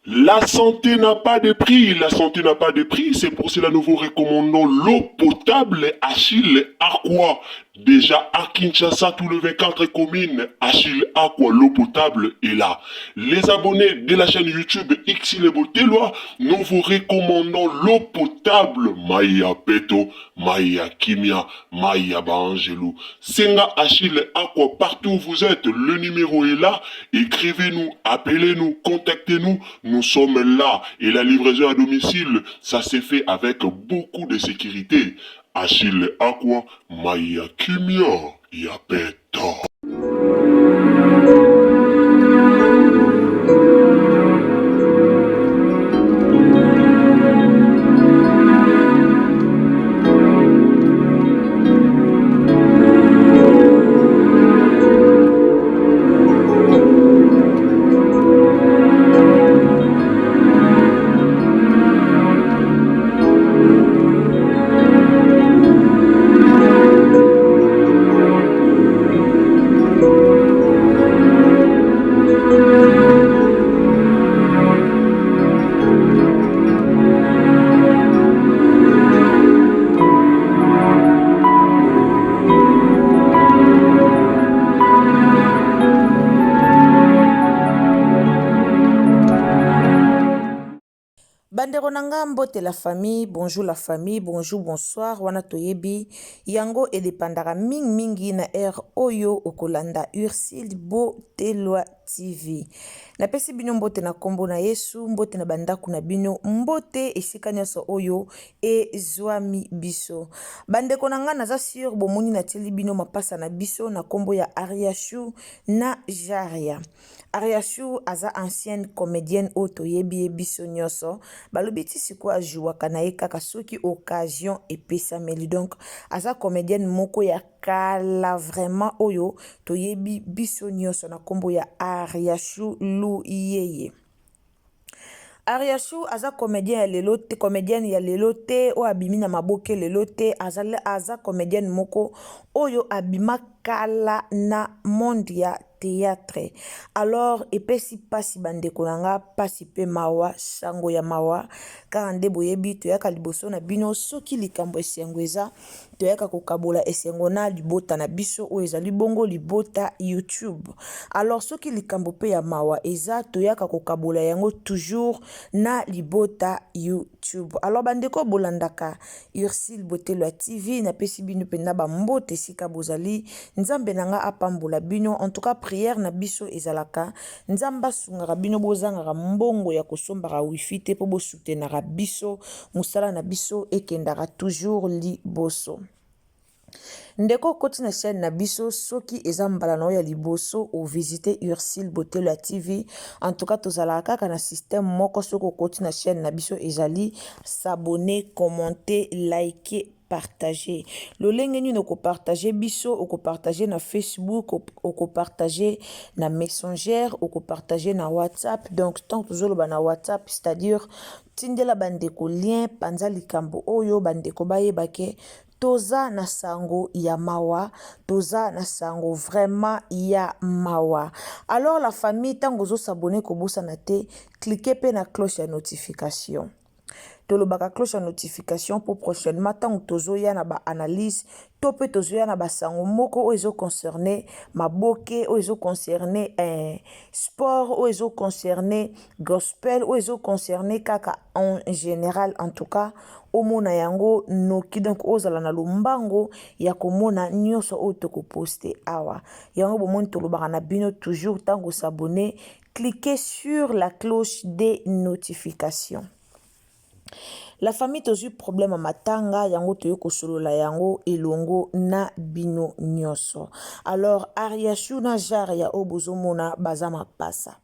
La santé n'a pas de prix, la santé n'a pas de prix, c'est pour cela que nous vous recommandons l'eau potable Achille Aqua. Déjà à Kinshasa, tout le 24 communes, Achille Aqua, l'eau potable est là. Les abonnés de la chaîne YouTube Xile Botelwa, nous vous recommandons l'eau potable Maya Peto, Maya Kimia, Maya Bangelou. Senga Achille Aqua, partout où vous êtes, le numéro est là. Écrivez-nous, appelez-nous, contactez-nous. Nous sommes là et la livraison à domicile, ça s'est fait avec beaucoup de sécurité. Achille Aqua, Maya Kimia, Yapeta. Bandeko nanga mbote la famille, bonjour, bonsoir, wana toyebi, yango edepandaka mingi na air oyo okolanda Ursile Botelwa TV. Na pesi bino mbote na kombo na Yesu, mbote na bandaku na bino, mbote esika nyonso oyo ezwami biso. Bandeko nanga naza sur bomoni na teli bino mapasa na biso na kombo ya Ariashu na Jaria. Ariashu aza ancienne comédienne oto yebi biso nyonso. Balobi ti siko ajuwaka na ye kaka soki occasion epesameli. Donc aza comédienne moko ya kala vraiment oyo toyebi biso nyonso na kombo ya Ariashu Luyeye. Ariashu aza comédien ya lelote, comédienne ya lelote o abimi na maboke lelote, aza comédienne moko oyo abima kala na monde ya théâtre. Alors epesi pasi bandeko nanga pasi pe mawa sango ya mawa kaka nde boyebi toyaka liboso na bino soki likambo esengo eza toyaka kokabola esengo na libota na biso o ezali bongo libota YouTube. Alors soki likambo pe ya mawa eza toyaka kokabola yango toujours na libota YouTube. Alors bandeko bolandaka Ursile Botelwa TV na pesi bino penda ba mbote sika bozali nzambe nanga apambola bino. En tout cas prière na biso ezalaka nzamba sungaka bino bozangaka mbongo ya kosombaka wifi te po bosutenaka biso musala na biso ekendaka toujours liboso. Ndeko koti na chaîne na biso soki eza mbala na ya liboso ou visiter Ursile Botelwa TV. En tout cas tozalaka kaka na système moko soko koti na chaîne na biso ezali s'abonner, commenter, liker, partager. Le lien nini oko partager biso, oko partager na Facebook, oko partager na Messenger, oko partager na WhatsApp. Donc tant toujours le na WhatsApp, c'est-à-dire tindela bandeko lien panza likambo oyo bandeko bayebake toza na sango ya mawa, toza na sango vraiment ya mawa. Alors la famille tango zo s'abonner ko bosa na te, cliquez pe na cloche ya notification. Tolobaka cloche ya notification pour prochainement tant tozo ya na ba analyse to pe tozo ya na ba sango moko o ezo concerner maboke o ezo concerner sport o ezo concerner gospel o ezo concerner kaka en général. En tout cas omona yango noki donc ozala na lumbango ya komona nyonso o toko poster awa yango bomoni tolobaka na bino toujours tango s'abonner, cliquez sur la cloche des notifications. La famille tozu problème matanga yango toyoko solo la yango elongo na bino nyonso. Alors Ariashu na Jaria obozomona bazama pasa.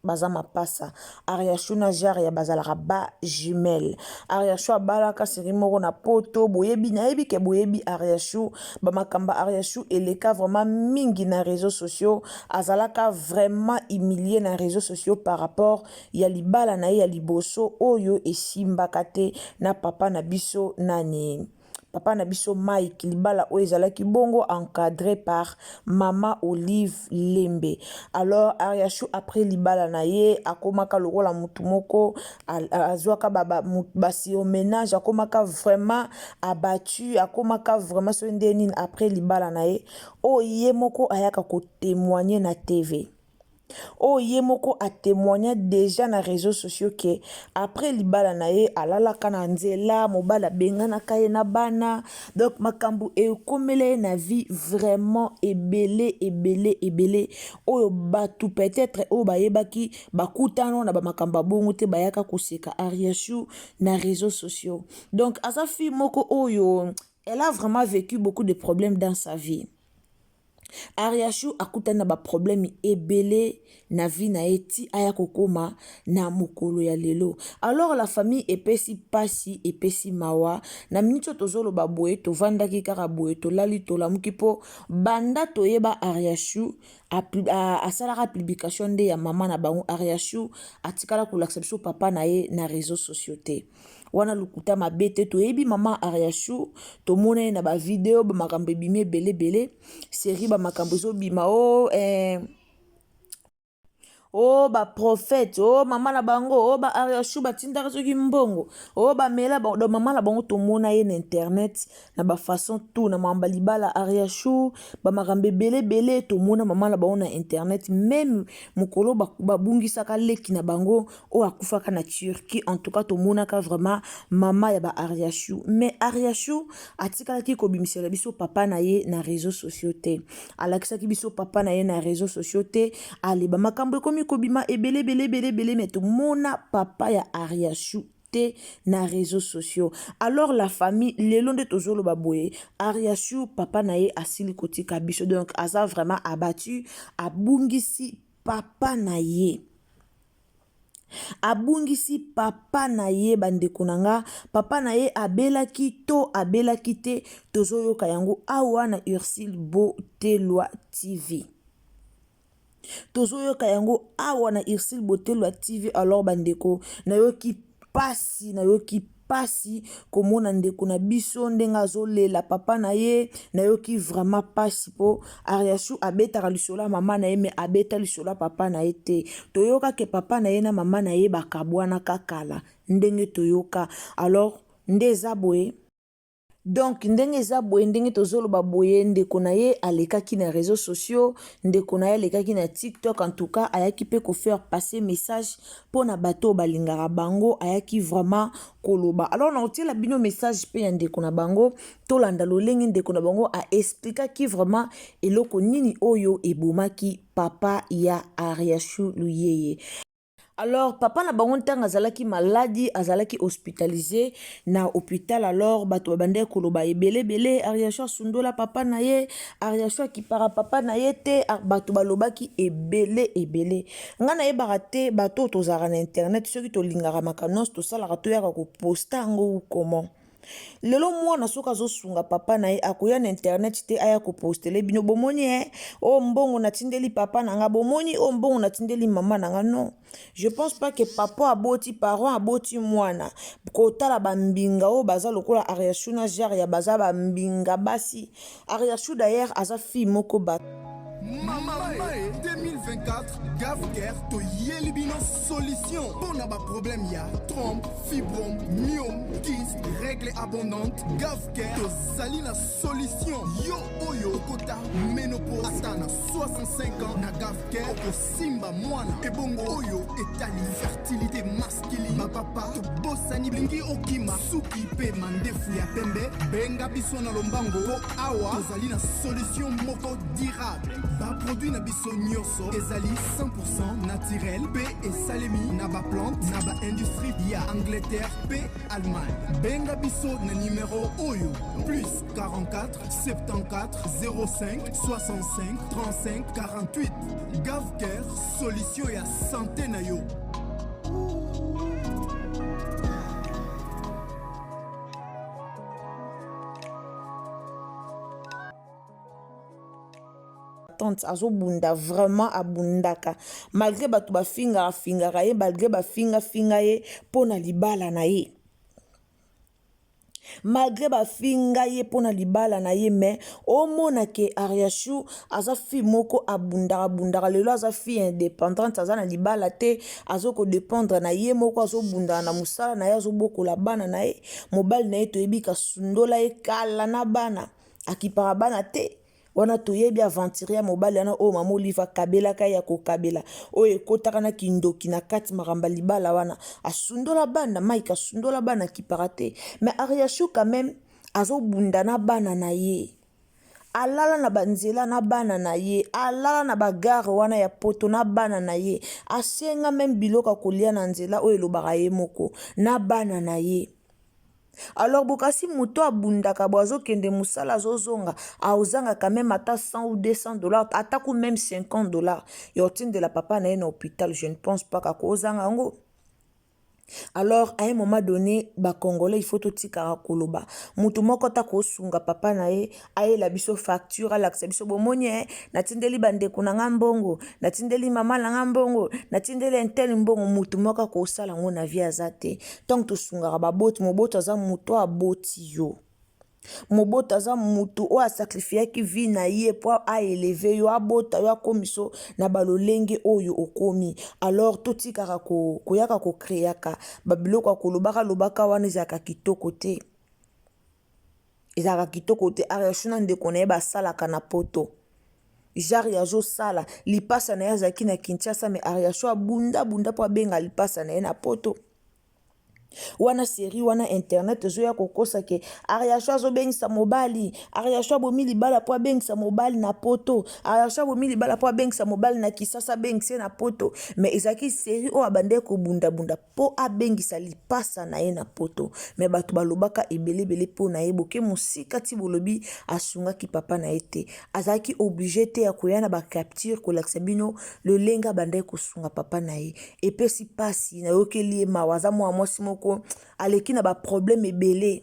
Bazama pasa. Ariashu na Jaria bazalaka ba jumelle. Ariashu abalaka sirimoko na poto boyebi na yebi ke boyebi Ariashu bamakamba Ariashu eleka vraiment mingi na réseaux sociaux azalaka vraiment humilié na réseaux sociaux par rapport ya libala na ya liboso oyo esimbaka te na papa na biso nani papa na biso Mike libala oyo ezalaki bongo encadré par Mama Olive Lembe. Alors Ariachou après libala na ye akomaka lokola mutu moko azwaka basi au ménage akomaka vraiment abattu akomaka vraiment so ndenine après libala na ye o ye moko ayaka ko témoigner na TV. Oh ye moko a témoigné déjà na réseaux sociaux que après libala na ye alala kana nzela mobala bengana kaye na bana donc makambu e komele na vie vraiment ebele oyo batu peut-être o bayebaki bakutano na ba makamba bongo te bayaka koseka Ariachou na réseaux sociaux. Donc asa fi moko oyo elle a vraiment vécu beaucoup de problèmes dans sa vie. Ariachou akutana na ba problème ebele na vie na eti aya kokoma na mokolo ya lelo. Alors la famille epesi pasi epesi mawa na minito tozolo baboye to vandaki kaka boye to lali to lamuki po banda toyeba Ariachou asalaka publication de ya mama na bango Ariachou atikala kolakisa biso papa na ye na réseaux sociaux te. Wana lukuta mabete to yebi mama Ariachou to mona na ba vidéo ba makambo bimé belé série ba makambo zo bima oh ba prophète oh mama na bango oh ba Ariachou batindaka soki mbongo oh ba mela do mama na bango to mona ye na internet na ba façon tout na mamba libala Ariachou ba makambo belé to mona mama na bango na internet même mukolo ba bungisaka leki na bango o akufaka na Turquie en tout cas to mona ka vraiment mama ya ba Ariachou mais Ariachou atikala ki ko bimisela biso papa na ye na réseaux sociaux te alakisa ki biso papa na ye na réseaux sociaux te ali ba makambo komi kobima ebele mais tout mona papa ya Ariachou te na réseaux sociaux. Alors la famille lelo nde tozolo baboye Ariachou papa na ye asili kotika biso donc aza vraiment abattu abungisi papa na ye. Abungisi papa na ye bandeko nanga papa na ye abelaki te tozoyoka yango awa na Ursule Botelwa TV. Tozoyoka yango awa na Ursule Botelwa TV. Alors bandeko nayoki pasi komona ndeko na biso ndenga zolela papa na ye nayoki vraiment pasi po Ariachou abetaka lisola mama na ye me abeta lisola papa na ye te toyoka ke papa na ye na mama na ye bakabwana kakala ndenge toyoka. Alors ndeza boye donc ndenge eza boye ndenge tozoloba boye ndeko na ye alekaki na réseaux sociaux ndeko na ye alekaki na TikTok en tout cas ayaki pe ko faire passer message pona bato balingaka bango ayaki vraiment koloba. Alors na otiela bino message pe ya ndeko na bango tolanda lolenge ndeko na bango a expliquaki vraiment eloko nini oyo ebomaki papa ya Ariachou Luyeye. Alors papa na bango ntanga azalaki maladi azalaki hospitalisé na hôpital. Alors bato babande koloba ebele Ariachou sundola papa na ye Ariachou akipara papa na ye te bato balobaki ebele ngana ye barate bato tozara na internet soki tolingaka makanos tosalaka toyaka ko posta ngo comment lelo mwana soka zosunga papa na ye akoya na internet te aya ko postele bino bomoni o mbongo natindeli papa nanga bomoni o mbongo natindeli mama nanga. Non, je pense pas que papa aboti parent aboti mwana kotala bambinga o baza lokola Ariachou na genre ya baza bambinga basi. Ariachou d'ailleurs aza fille moko ba Mama 2024 Gavker to yelibino solution pour na ba problème ya trompe, fibrome, myome, kyste, règle abondante. Gavker to sali la solution. Yo oyo kota ménopause atana 65 ans na Gavker ko simba mwana ebongo oyo etali fertilité masculine. Ma papa to bosani blingi okima suki pe mandefu ya pembe benga biso na lombango po awa tozali na solution moko durable. Ba produit na biso nyonso ezali 100% naturel pe esalemi na ba plante na ba industrie ya Angleterre pe Allemagne. Benga biso na numéro oyo plus 44 74 05 65 35 48. Gavker solution ya santé na yo. azo bunda vraiment abundaka malgré batu bafinga ye malgré bafinga ye pona libala na ye. malgré bafinga ye pona libala na ye me omona ke Ariashu aza fi moko abundaka lelo aza fi indépendante aza na libala te azoko dépendre na ye moko azobundaka na musala na ye azobokola bana na ye mobali na ye toyebi kasundola ye kala na bana akipaka bana te wana toyebi aventurier mobali wana oyo mama Olive akabelaka ya kokabela oyo ekotaka na kindoki na kati makamba libala wana asundola bana Mike asundola bana akipaka te mais Ariashu quand même azobunda na bana na ye alala na banzela na bana na ye alala na bagare wana ya poto na bana na ye asenga même biloko kolia na nzela oyo elobaka ye moko na bana na ye. Alors bokasi muto abundaka boazo kende musala zozonga aozanga quand même ata 100 ou 200 dollars atako même 50 dollars yortine de la papa na ye na hôpital je ne pense pas kakozanga ngo. Alors à un moment donné Congolais il faut totika koloba mutu moko ta kosunga papa na ye ayela biso facture alakisa biso bomonye natindeli bandeko na ngambongo natindeli mama na ngambongo natindeli intel mbongo mutu moko kosala ngo na vie azate tant tosunga baboti moboto aza mutu aboti yo moboto aza mutu o asacrifiaki vie na ye po aeleve yo abota yo akomiso na balolenge oyo okomi. Alors totikaka koyaka kokreaka babiloko lobaka wana ezalaka kitoko te Ariashu na ndeko na ye basalaka na poto jari azosala lipasa na ye azalaki na Kinshasa me Ariashu abunda po abenga lipasa na ye na poto wana série wana internet zoya kokosa ke Ariashu azobengisa mobali Ariashu abomi libala po abengisa mobali na poto Ariashu abomi libala po abengisa mobali na Kisasa bengise na poto mais ezaki série o abande ko bunda po abengisa lipasa na ye na poto mais bato balobaka ebele po na ye boke musika ti bolobi asungaki papa na ye te azaki obligé te ya koyana ba capture ko lakisa bino le lenga bande ko sunga papa na ye epesi pasi na yokeli ye mawaza mwasi moko aleki na ba problème ebele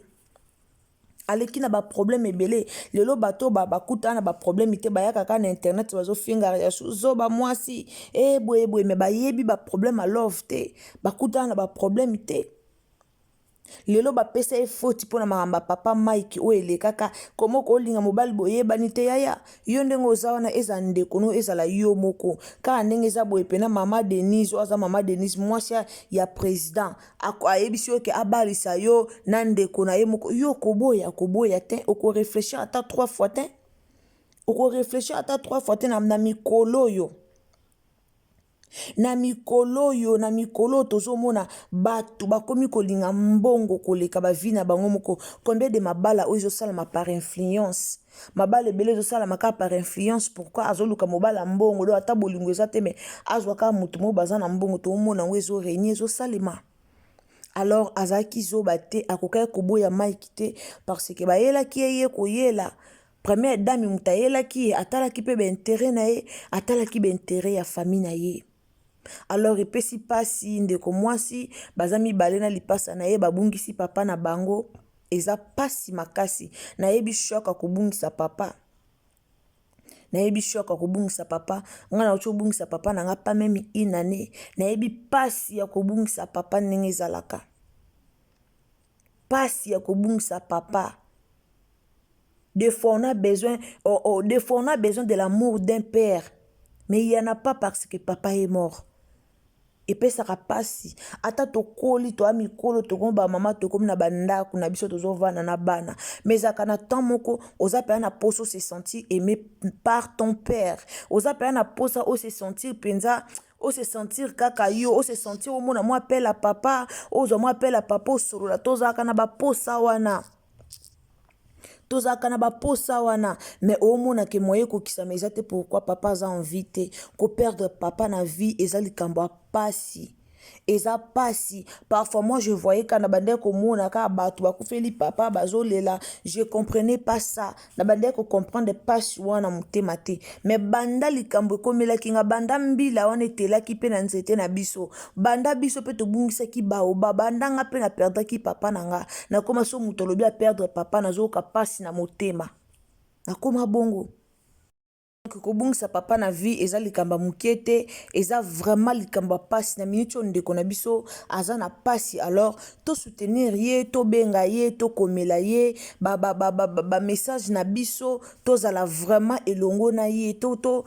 lelo bato bakuta na ba problème te bayaka ka na internet bazo finga Ariashu zoba mwasi boye me bayebi ba problème a love te bakuta na ba problème te lelo bapesa ye foti pona maramba papa Mike o elekaka komo ko linga mobali boyebani te yaya yo ndenge oza wana eza ndeko no ezala yo moko ka ndenge eza boye pena mama Denise oza mama Denise mwasi ya président ayebisi yo ke abalisa yo na ndeko na ye moko yo koboya te oko réfléchir ata 3 fois te na mikolo yo na mikolo tozomona batu bakomi kolinga mbongo koleka bavina bango moko combien de mabala oyo ezosalama par influence mabala ebele ezosalama kaka par influence pourquoi azoluka mobala mbongo do ata bolingo eza te me azwaka mutu mo baza na mbongo tomona ngo ezorenye ezosalema. Alors azaki zoba te akokaki koboya Mike te parce que bayelaki ye koyela première dame mutu ayelaki ye atalaki mpe baintere na ye atalaki baintere ya famille na ye. Alors epesi pasi ndeko mwasi baza mibale na lipasa na ye babungisi papa na bango eza pasi makasi nayebi shoka kobungisa papa nga na ochobungisa papa na nga pa memi inane nayebi pasi ya kobungisa papa ndenge ezalaka pasi ya kobungisa papa. Des fois on a besoin de l'amour d'un père mais il y en a pas parce que papa est mort. Epesaka pasi ata tokoli to amikolo tokomba mama tokomi na bandako na biso tozovana na bana mais akana temps moko oza pe na poso se sentir aimé par ton père oza pe na posa o se sentir penza o se sentir kaka yo o se sentir omona moi appelle à papa ozo moi appelle à papa sorola tozaka na ba posa wana mais omona ke moye kokisa mais eza te pourquoi papa a envie te ko perdre papa na vie eza likambo pasi eza pasi. Parfois moi je voyais quand nabande ko mona ka batu bakufeli papa bazolela je comprenais pas ça nabande ko comprendre pasi wana mutema te mais banda likambo komela kinga banda mbila wana etelaki pe na nzete na biso banda biso pe tobungisa ki baoba banda nga pe na perdre ki papa nanga na koma so mutolobi a perdre papa na zo ka pasi na motema na koma bongo. kobungisa papa na vie eza likamba mukie te, eza vraiment likamba pasi na minute oyo ndeko na biso aza na pasi. Alors to soutenir ye, to benga ye, to komela ye ba message na biso, tozala vraiment elongo na ye, to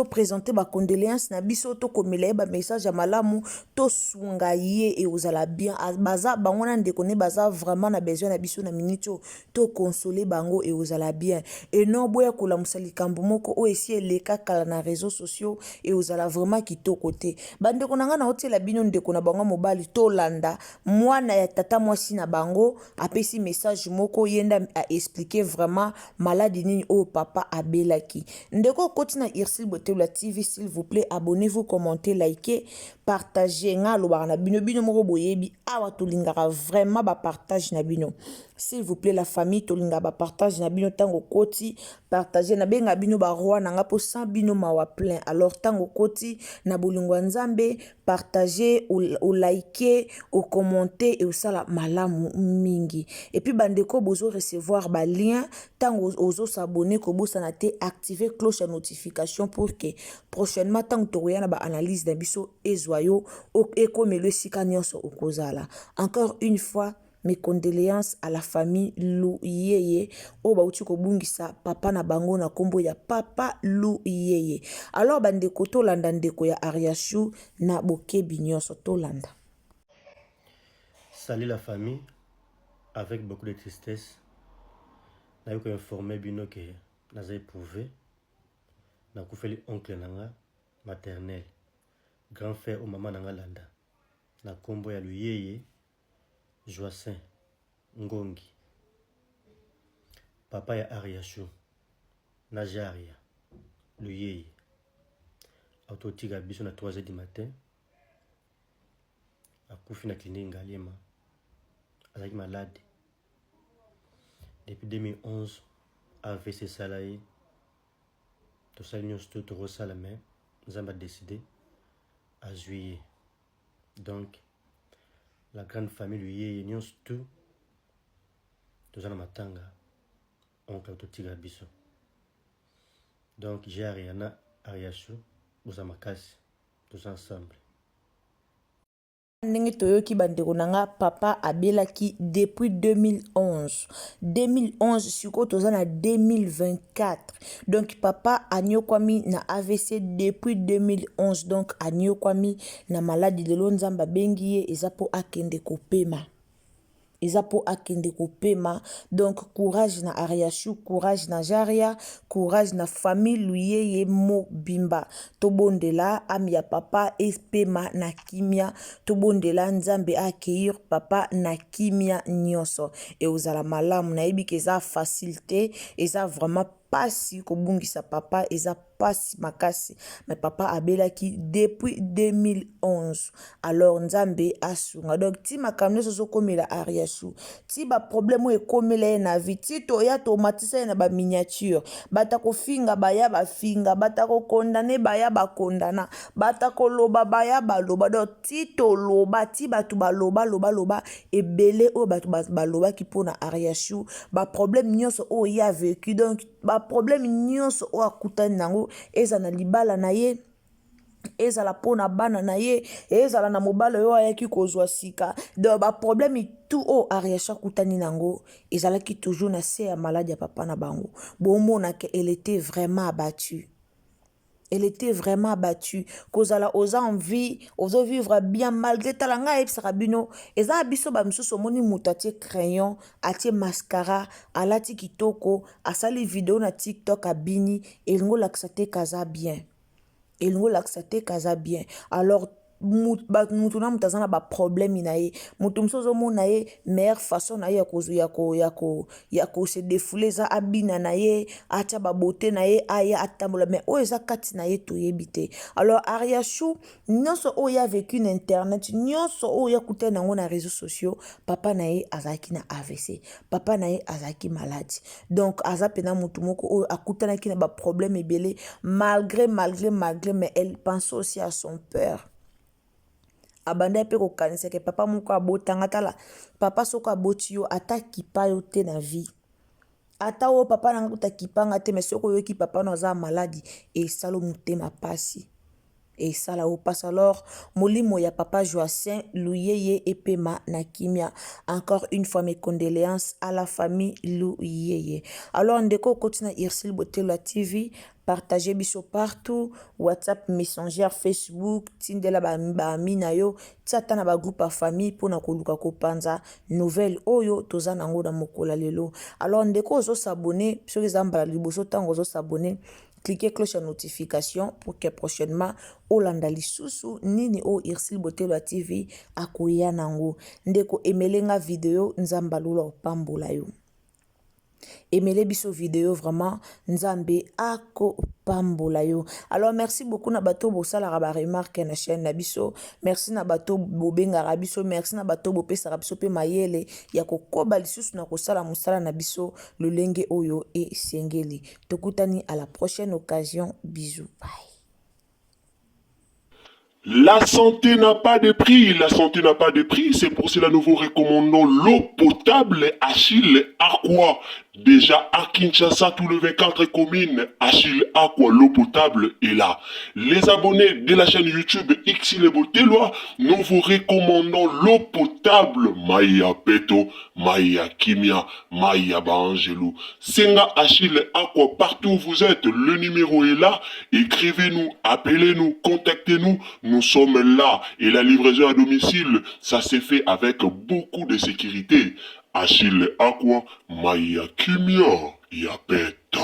présenter ba condoléances na biso, to komela ye ba message ya malamu, to sunga ye et ozala bien. Baza bango na ndeko ne baza vraiment na besoin na biso na minute oyo, to consoler bango et ozala bien. Et non boya kolamusa likambo moko o esi eleka kala na réseaux sociaux et ozala vraiment kitoko te. Bandeko na nga na otela bino ndeko na bango mobali to landa mwana ya tata mwasi na bango apesi message moko yenda a expliquer vraiment maladi nini o papa abelaki. Ndeko koti na Irsil Botela TV, s'il vous plaît, abonnez-vous, commentez, likez, partagez nga lobaka na bino moko boyebi awa tolingaka vraiment ba partage na bino. S'il vous plaît, la famille tolinga ba partage na bino tango koti partager na benga bino ba roi na nga po sans bino mawa plein. Alors tango koti na bolingwa nzambe partager ou liker ou commenter et osala malamu mingi. Et puis bandeko bozo recevoir ba lien tango ozo s'abonner ko bosa na te activer cloche de notification pour que prochainement tango toya na ba analyse na biso ezoyo e comme le sika nyonso okozala. Encore une fois, mes condoléances à la famille Luyeye o bauti kobungisa papa na bango na kombo ya papa Luyeye. Alors bandeko to landa ndeko ya Ariashu na bokebi nyonso to landa. Salut la famille, avec beaucoup de tristesse. Na yo informé bino que naza éprouvé na kufeli oncle nanga maternel grand frère au maman nanga landa na kombo ya Luyeye Joacin Ngongi, papa ya Ariashu, Najaria, Luyeye, autotika biso na 3h du matin, akufi na clinique Ngaliema, azaki malade. Depuis 2011, AVC Salaye, tout ça l'union tout au Salamé, nous avons décidé à juillet. Donc, la grande famille Luyeye union tout tozana matanga oncle totiga biso. Donc j'ai Ariana Ariashu Uzamakasi tous ensemble. Ndenge toyoki bandeko nanga papa abelaki depuis 2011 siko toza na 2024. Donc papa anyokwami na AVC depuis 2011. Donc anyokwami na maladi lelo nzamba bengi ye eza po akende kopema. Donc courage na Ariashu, courage na Jaria, courage na famille Luyeye Mobimba. Tobondela amia papa espema na kimia, tobondela nzambe accueillir papa na kimia nyonso. Et ozala malamu na yebi ke eza facilité, eza vraiment pasi kobungisa papa, eza pasi makasi. Mais papa abelaki depuis 2011. Alors nzambe asunga. Donc ti makamne soso komela Ariashu, ti ba problème e komela na vie, ti to ya tomatisa na ba miniature, bata ko finga baya ba finga, bata ko kondane baya ba kondana, bata ko loba baya ba loba. Donc ti to loba, ti batu ba loba ebele o batu ba loba ki pona Ariashu, ba problème nyonso o ya vécu. Donc ba problème nyonso o akutani nango eza na libala na ye, ezala pona bana na ye, ezala na mobala yo ayaki kozwa sika. Donc ba problème tout o Ariashu kutani nango ezalaki toujours na se ya malade ya papa na bango. Bomona que elle était vraiment abattue. Elle était vraiment abattue. Kozala oza en vie, ozo vivre bien malgré talanga ebsaka bino. Eza biso ba misusu moni mutu atie crayon, atie mascara, alati kitoko, asali video na TikTok abini, elingo laksate kaza bien. Alors mutu na mutu azana ba problème na ye. Mutu msozo mona ye meilleure façon na ye ya ko se défouler za abina na ye, atia ba beauté na ye aya atambola, mais o eza kati na ye to yebite. Alors Ariashu nyonso o ya vécu na internet, nyonso o ya kuta nango na réseaux sociaux, papa na ye azaki na AVC, papa na ye azaki malade. Donc aza pena mutu moko o akutana ki na ba problème ebele malgré mais elle pense aussi à son père. Abanda pe ko kanisa ke papa moko abotanga tala papa soko aboti yo ata kipa yo te na vie, ata o papa na nga kuta kipanga te mais soki oyoki papa no aza maladi esala motema pasi esala opasa. Alors molimo ya papa Joacin Luyeye epema na kimia. Encore une fois mes condoléances à la famille Luyeye. Alors ndeko kotina Irsil Botelo TV, partagez biso partout, WhatsApp, Messenger, Facebook, tindela ba mina yo, tata na ba groupe a famille pona koluka kopanza nouvelle oyo toza nango na mokola lelo. Alors ndeko ozo s'abonner, soki zambala liboso tango ozo s'abonner, cliquez cloche à notification pour que prochainement Olanda lisusu nini o Irsil Botelo TV akoya nango. Ndeko emelenga video nzambalula pambola yo. Emele biso vidéo vraiment nzambe ako pambola yo. Alors merci beaucoup na bato bosala ba remarque na chaîne na biso. Merci na bato bobenga biso, merci na bato bopesa biso pe mayele ya kokoba lisusu na kosala musala na biso lolenge oyo e sengeli. Tokutani à la prochaine occasion. Bisous. Bye. La santé n'a pas de prix, la santé n'a pas de prix, c'est pour cela nous vous recommandons l'eau potable Achille Aqua. Déjà à Kinshasa, tous les 24 communes, Achille Aqua, l'eau potable est là. Les abonnés de la chaîne YouTube Xile Boteloa, nous vous recommandons l'eau potable Maya Peto, Maya Kimia, Maya Bangelou. Senga Achille Aqua, partout où vous êtes, le numéro est là. Écrivez-nous, appelez-nous, contactez-nous. Nous sommes là et la livraison à domicile, ça s'est fait avec beaucoup de sécurité. Achille Aqua, Maya Kimia, Yapeto.